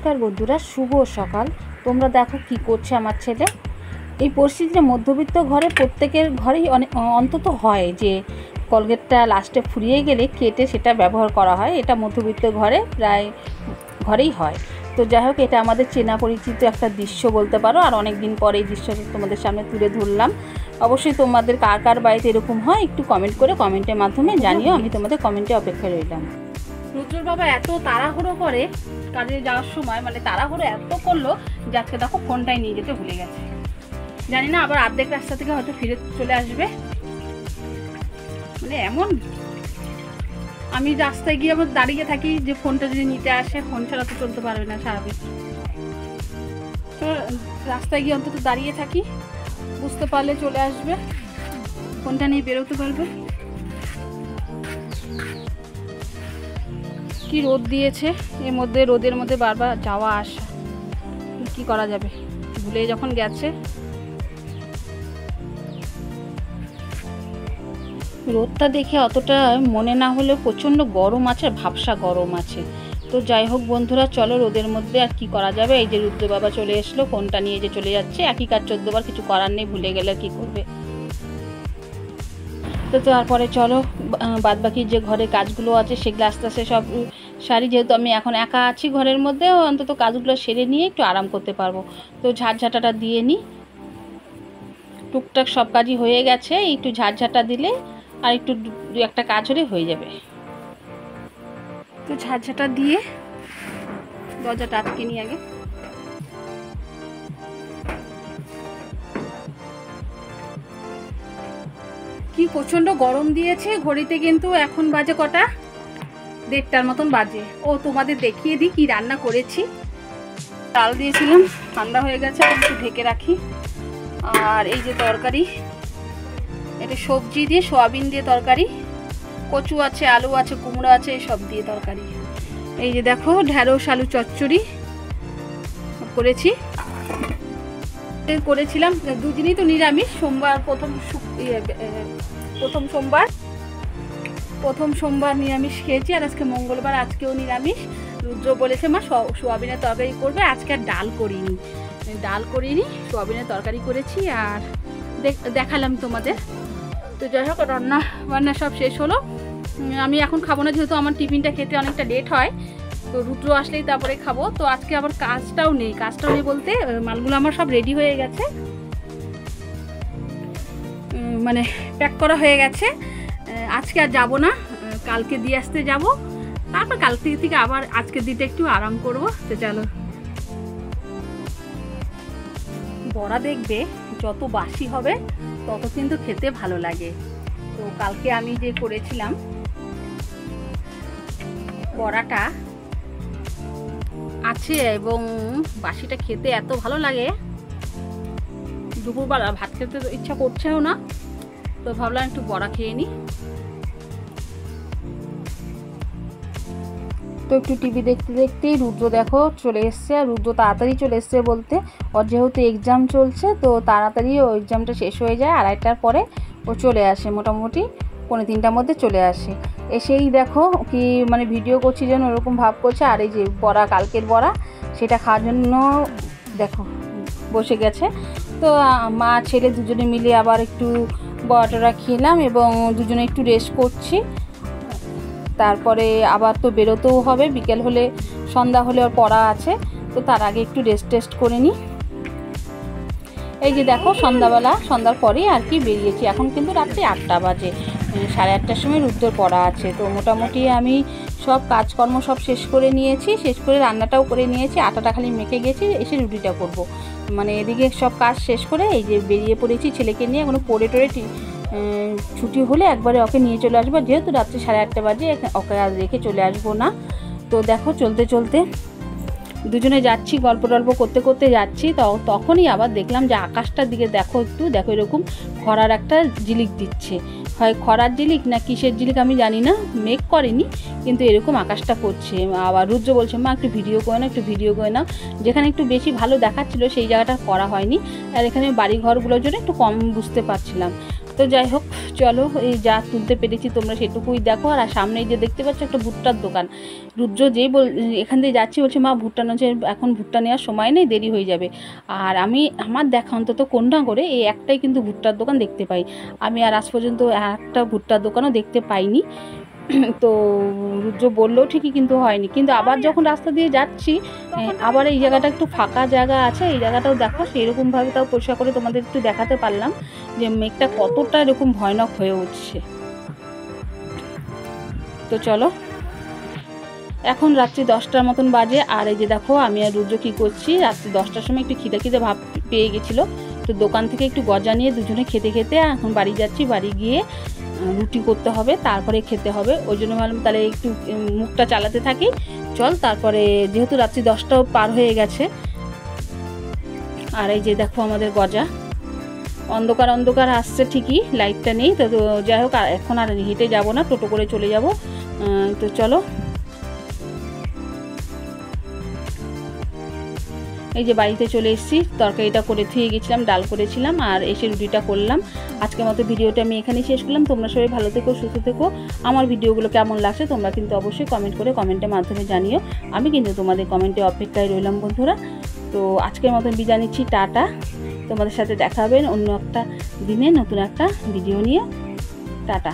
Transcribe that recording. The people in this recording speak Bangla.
নমস্কার বন্ধুরা, শুভ সকাল। তোমরা দেখো কি করছে আমার ছেলে। এই পরিস্থিতিতে মধ্যবিত্ত ঘরে প্রত্যেকের ঘরেই অন্তত হয় যে কলগেটটা লাস্টে ফুরিয়ে গেলে কেটে সেটা ব্যবহার করা হয়। এটা মধ্যবিত্ত ঘরে প্রায় ঘরেই হয়। তো যাই হোক, এটা আমাদের চেনা পরিচিত একটা দৃশ্য বলতে পারো। আর অনেক দিন পরে এই দৃশ্যটা তোমাদের সামনে তুলে ধরলাম। অবশ্যই তোমাদের কার কার বাড়িতে এরকম হয় একটু কমেন্ট করে কমেন্টের মাধ্যমে জানিও। আমি তোমাদের কমেন্টে অপেক্ষায় রইলাম। রুদ্রর বাবা এত তাড়াহুড়ো করে কাজে যাওয়ার সময়, মানে তাড়াহুড়ো এত করলো যে আজকে দেখো ফোনটাই নিয়ে যেতে ভুলে গেছে। জানি না আবার অর্ধেক রাস্তা থেকে হয়তো ফিরে চলে আসবে। মানে এমন, আমি রাস্তায় গিয়ে আবার দাঁড়িয়ে থাকি যে ফোনটা যদি নিতে আসে, ফোন ছাড়া তো চলতে পারবে না স্বাভাবিক। তো রাস্তায় গিয়ে অন্তত দাঁড়িয়ে থাকি, বুঝতে পারলে চলে আসবে, ফোনটা নিয়ে বেরোতে পারবে। কি রোদ দিয়েছে, এর মধ্যে রোদের মধ্যে বারবার যাওয়া আসা, কি করা যাবে, ভুলে যখন গেছে। রোদটা দেখে অতটা মনে না হলেও প্রচণ্ড গরম আছে, ভাবসা গরম আছে। তো যাই হোক বন্ধুরা, চলো রোদের মধ্যে আর কি করা যাবে। এই যে রুদ্র বাবা চলে এসলো, ফোনটা নিয়ে যে চলে যাচ্ছে। একই কাজ 14 বার, কিছু করার নেই, ভুলে গেলে কি করবে। তো তারপরে চলো বাদবাকি যে ঘরে কাজগুলো আছে সেগুলো আস্তে আস্তে সব সারি। যেহেতু আমি এখন একা আছি ঘরের মধ্যে, অন্তত কাজগুলো সেরে নিয়ে একটু আরাম করতে পারবো। তো ঝাঁটঝাঁটাটা দিয়ে নিই। টুকটাক সব কাজই হয়ে গেছে, একটু ঝাঁটঝাঁটা দিলে আর একটু দু একটা কাজ হলে হয়ে যাবে। তো ঝাঁটঝাঁটা দিয়ে দরজাটা আটকে নিই আগে। কি প্রচণ্ড গরম দিয়েছে। ঘড়িতে কিন্তু এখন বাজে কটা, 1:30টার মতন বাজে। ও তোমাদের দেখিয়ে দিই কি রান্না করেছি। ডাল দিয়েছিলাম, ঠান্ডা হয়ে গেছে, একটু ঢেকে রাখি। আর এই যে তরকারি, এটা সবজি দিয়ে, সোয়াবিন দিয়ে তরকারি, কচু আছে, আলু আছে, কুমড়ো আছে, সব দিয়ে তরকারি। এই যে দেখো ঢেঁড়স আলু চচ্চড়ি করেছিলাম। দুদিনই তো নিরামিষ। সোমবার প্রথম সোমবার নিরামিষ খেয়েছি, আর আজকে মঙ্গলবার, আজকেও নিরামিষ। রুদ্র বলেছে মা সোয়াবিনের তরকারি করবে, আজকে আর ডাল করিনি, সোয়াবিনের তরকারি করেছি। আর দেখালাম তোমাদের। তো যাই হোক, রান্না সব শেষ হলো। আমি এখন খাবো না, যেহেতু আমার টিফিনটা খেতে অনেকটা লেট হয়। তো রুদ্র আসলেই তারপরে খাবো। তো আজকে আবার কাজটাও নেই বলতে মালগুলো আমার সব রেডি হয়ে গেছে, মানে প্যাক করা হয়ে গেছে। আজকে আর যাবো না, কালকে দিয়ে আসতে যাব। তারপর কাল থেকে আবার আজকের দিনটা একটু আরাম করবো। তো চলো, বড়া দেখবে যত বাসি হবে তত কিন্তু খেতে ভালো লাগে। তো কালকে আমি যে করেছিলাম বড়াটা আছে, এবং বাসিটা খেতে এত ভালো লাগে। দুপুরবেলা ভাত খেতে তো ইচ্ছা করছেও না, তো ভাবলাম একটু বড়া খেয়ে নিই। তো একটু টিভি দেখতে দেখতেই রুদ্র দেখো চলে এসছে। আর রুদ্র তাড়াতাড়ি চলে এসছে বলতে, ওর যেহেতু এক্সাম চলছে, তো তাড়াতাড়ি ও এক্সামটা শেষ হয়ে যায়। 2:30টার পরে ও চলে আসে, মোটামুটি 2:45টার মধ্যে চলে আসে। এসেই দেখো কি মানে ভিডিও করছি যেন ওরকম ভাব করছে। আর এই যে বড়া, কালকের বড়া, সেটা খাওয়ার জন্য দেখো বসে গেছে। তো মা ছেলে দুজনে মিলে আবার একটু বড়াটা খেলাম, এবং দুজনে একটু রেস্ট করছি। তারপরে আবার তো বেরোতেও হবে, বিকেল হলে, সন্ধ্যা হলে ওর পড়া আছে। তো তার আগে একটু রেস্ট করে নিই। এই যে দেখো সন্ধ্যার পরেই আর কি বেরিয়েছি। এখন কিন্তু রাত্রি 8টা বাজে, 8:30টার সময় রুদ্রের পড়া আছে। তো মোটামুটি আমি সব কাজকর্ম সব শেষ করে নিয়েছি, শেষ করে রান্নাটাও করে নিয়েছি। আটাটা খালি মেখে গেছি, এসে রুটিটা করব। মানে এদিকে সব কাজ শেষ করে এই যে বেরিয়ে পড়েছি ছেলেকে নিয়ে। এখনো পড়ে ছুটি হলে একবারে ওকে নিয়ে চলে আসবো, যেহেতু রাত্রি 8:30 বাজে, ওকে আর রেখে চলে আসবো না। তো দেখো চলতে চলতে দুজনে যাচ্ছি, গল্প করতে করতে যাচ্ছি। তখনই আবার দেখলাম যে আকাশটার দিকে দেখো এরকম খরার একটা ঝিলিক দিচ্ছে। হয় খরার ঝিলিক না কিসের ঝিলিক আমি জানি না, মেঘ করেনি, কিন্তু এরকম আকাশটা করছে। আবার রুদ্র বলছে মা একটু ভিডিও করে নাও। যেখানে একটু বেশি ভালো দেখাচ্ছিল সেই জায়গাটা করা হয়নি। আর এখানে বাড়ি ঘরগুলোর জন্য একটু কম বুঝতে পারছিলাম। তো যাই হোক, চলো এই যা তুলতে পেরেছি তোমরা সেটুকুই দেখো। আর সামনেই যে দেখতে পাচ্ছ একটা ভুট্টার দোকান, রুদ্র যেই এখান দিয়ে যাচ্ছি বলছে মা ভুট্টা নেওয়া, এখন ভুট্টা নেওয়ার সময় নেই, দেরি হয়ে যাবে। আর আমার দেখা অন্তত কোনটা করে এই একটাই কিন্তু ভুট্টার দোকান দেখতে পাই, আমি আর আজ পর্যন্ত একটা ভুট্টার দোকানও দেখতে পাইনি। তো রুদ্র বললেও ঠিকই, কিন্তু হয়নি। কিন্তু আবার যখন রাস্তা দিয়ে যাচ্ছি, আবার এই জায়গাটা একটু ফাঁকা জায়গা আছে, এই জায়গাটাও দেখো সেইরকমভাবে তাও পরিষ্কার করে তোমাদের একটু দেখাতে পারলাম যে মেঘটা কতটা এরকম ভয়ানক হয়ে উঠছে। তো চলো, এখন রাত্রি 10টার মতন বাজে। আর এই যে দেখো আমি আর রুদ্র কী করছি, রাত্রি 10টার সময় একটু খিদে ভাব পেয়ে গেছিলো, তো দোকান থেকে একটু গজা নিয়ে দুজনে খেতে খেতে এখন বাড়ি যাচ্ছি। বাড়ি গিয়ে রুটি করতে হবে, তারপরে খেতে হবে। ওই জন্য ভাবলাম তাহলে একটু মুখটা চালাতে থাকি, চল। তারপরে যেহেতু রাত্রি 10টাও পার হয়ে গেছে। আর এই যে দেখো আমাদের গজা, অন্ধকার অন্ধকার আসছে ঠিকই, লাইটটা নেই। তো যাই হোক, এখন আর হেঁটে যাব না, টোটো করে চলে যাব। তো চলো, এই যে বাড়িতে চলে এসেছি, তরকারিটা করে ধুয়ে গেছিলাম, ডাল করেছিলাম, আর এসে রুটিটা করলাম। আজকের মতো ভিডিওটা আমি এখানেই শেষ করলাম। তোমরা সবাই ভালো থেকো, সুস্থ থেকো। আমার ভিডিওগুলো কেমন লাগছে তোমরা কিন্তু অবশ্যই কমেন্ট করে কমেন্টের মাধ্যমে জানিও। আমি কিন্তু তোমাদের কমেন্টে অপেক্ষায় রইলাম বন্ধুরা। তো আজকের মতন বিদায় নিচ্ছি, টাটা। তোমাদের সাথে দেখা হবে অন্য একটা দিনে নতুন একটা ভিডিও নিয়ে। টাটা।